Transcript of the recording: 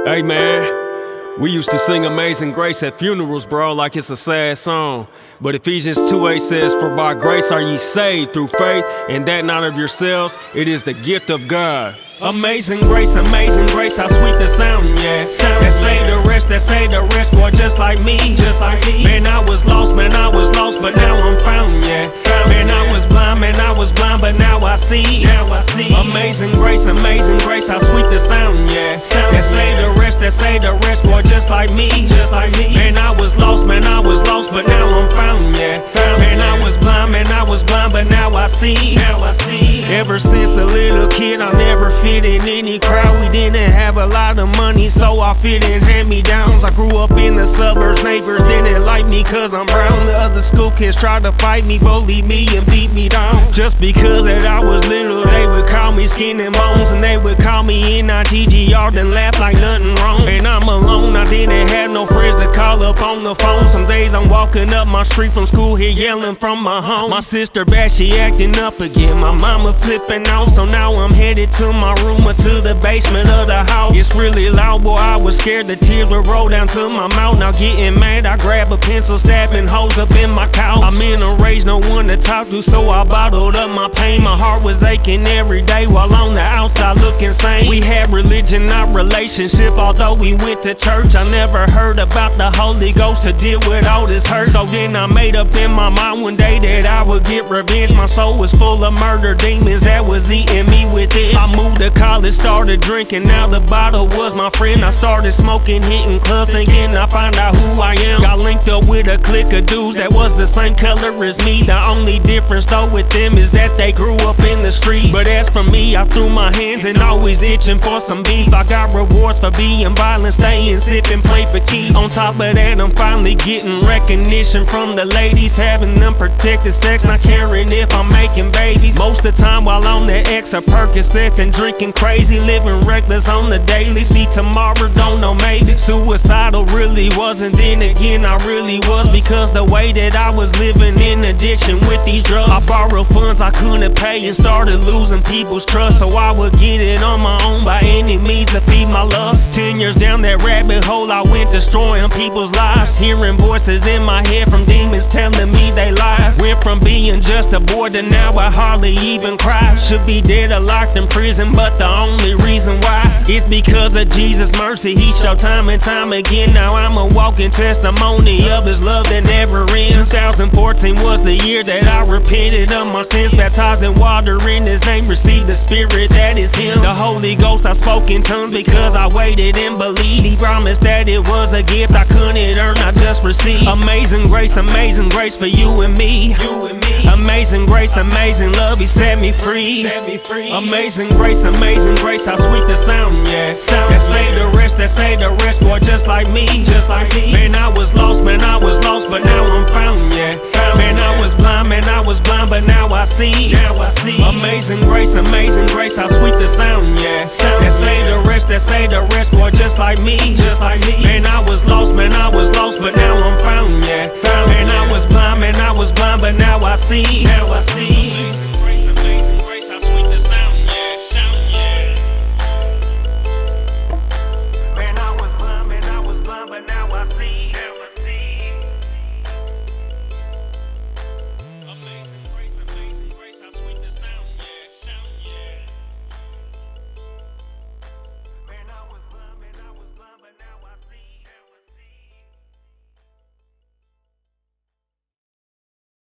Hey man, we used to sing Amazing Grace at funerals, bro, like it's a sad song. But Ephesians 2:8 says, "For by grace are ye saved through faith, and that not of yourselves, it is the gift of God." Amazing grace, how sweet the sound, yeah. That saved the rest, boy, just like me. Man, I was lost, but now I'm found, yeah. Man, I was blind, but now I see. Amazing grace, how sweet the sound, yeah. That saved the rest, boy, just like me. Man, I was lost, but now I'm found, yeah. Man, I was blind, but now I see. Ever since a little kid, I never fit in any crowd. We didn't have a lot of money, so I fit in hand-me-downs. I grew up in the suburbs, neighbors didn't like me cause I'm brown. The other school kids tried to fight me, bully me and beat me down. Just because that I was little, they would call me skin and bones, and they would call me N-I-G-G-R, then laugh like nothing wrong. And I'm alone, I didn't have no friends to call up on the phone. Some days I'm walking up my street from school here yelling from my home. My sister bad, she acting up again. My mama flipping out, so now I'm headed to my room or to the basement of the house. It's really loud, boy, I was scared the tears would roll down to my mouth. Now getting mad, I grab a pencil, stabbing holes up in my couch. I'm in a rage, no one to talk to, so I bottled up my pain. My heart was aching every day while on the outside look insane. We had religion, not relationship, although we went to church. I never heard about the Holy Ghost to deal with all this hurt. So then I made up in my mind one day that I would get revenge. My soul was full of murder demons that was eating me within. I moved to college, started drinking, now the bottle was my friend. I started smoking, hitting clubs, thinking I find out who I am. Got linked up with a clique of dudes that was the same color as me. The only difference though with them is that they grew up in the street. But as for me, I threw my hands and always itching for some beef. I got rewards for being violent, staying, sipping, play for keeps. On top of that, I'm finally getting recognition from the ladies, having unprotected sex, not caring if I'm making babies. Most of the time while on the X or Percocets and drinking crazy, living reckless on the daily. See tomorrow, don't know, maybe suicidal really wasn't. Then again, I really was, because the way that I was living in addiction with these drugs. I borrowed funds I couldn't pay and started losing people's trust, so I would get it on my own by any means to feed my lust. 10 years down that rabbit hole, I went destroying people's lives, hearing voices in my head from demons telling me they lies. Went from being just a boy to now I hardly even cry. Should be dead or locked in prison, but the only reason why is because of Jesus' mercy. He showed time and time again. Now I'm a walking testimony of His love that never ends. 2014 was the year that I repented of my sins, baptized in water in His name, received the Spirit that is Him. The Holy Ghost, I spoke in tongues because I waited and believed. He promised that it was a gift I couldn't earn, I just received. Amazing grace for you and me. Amazing grace, amazing love, He set me free. Amazing grace, how sweet the sound, yeah. That saved the rest, boy, just like me. Man, I was lost, but now I'm found, yeah. Man, I was blind, but now I see. Amazing grace, how sweet the sound, yeah. That saved the rest, boy, just like me. Man, I was lost, but now I'm found, yeah. Man, I was blind, but now I see.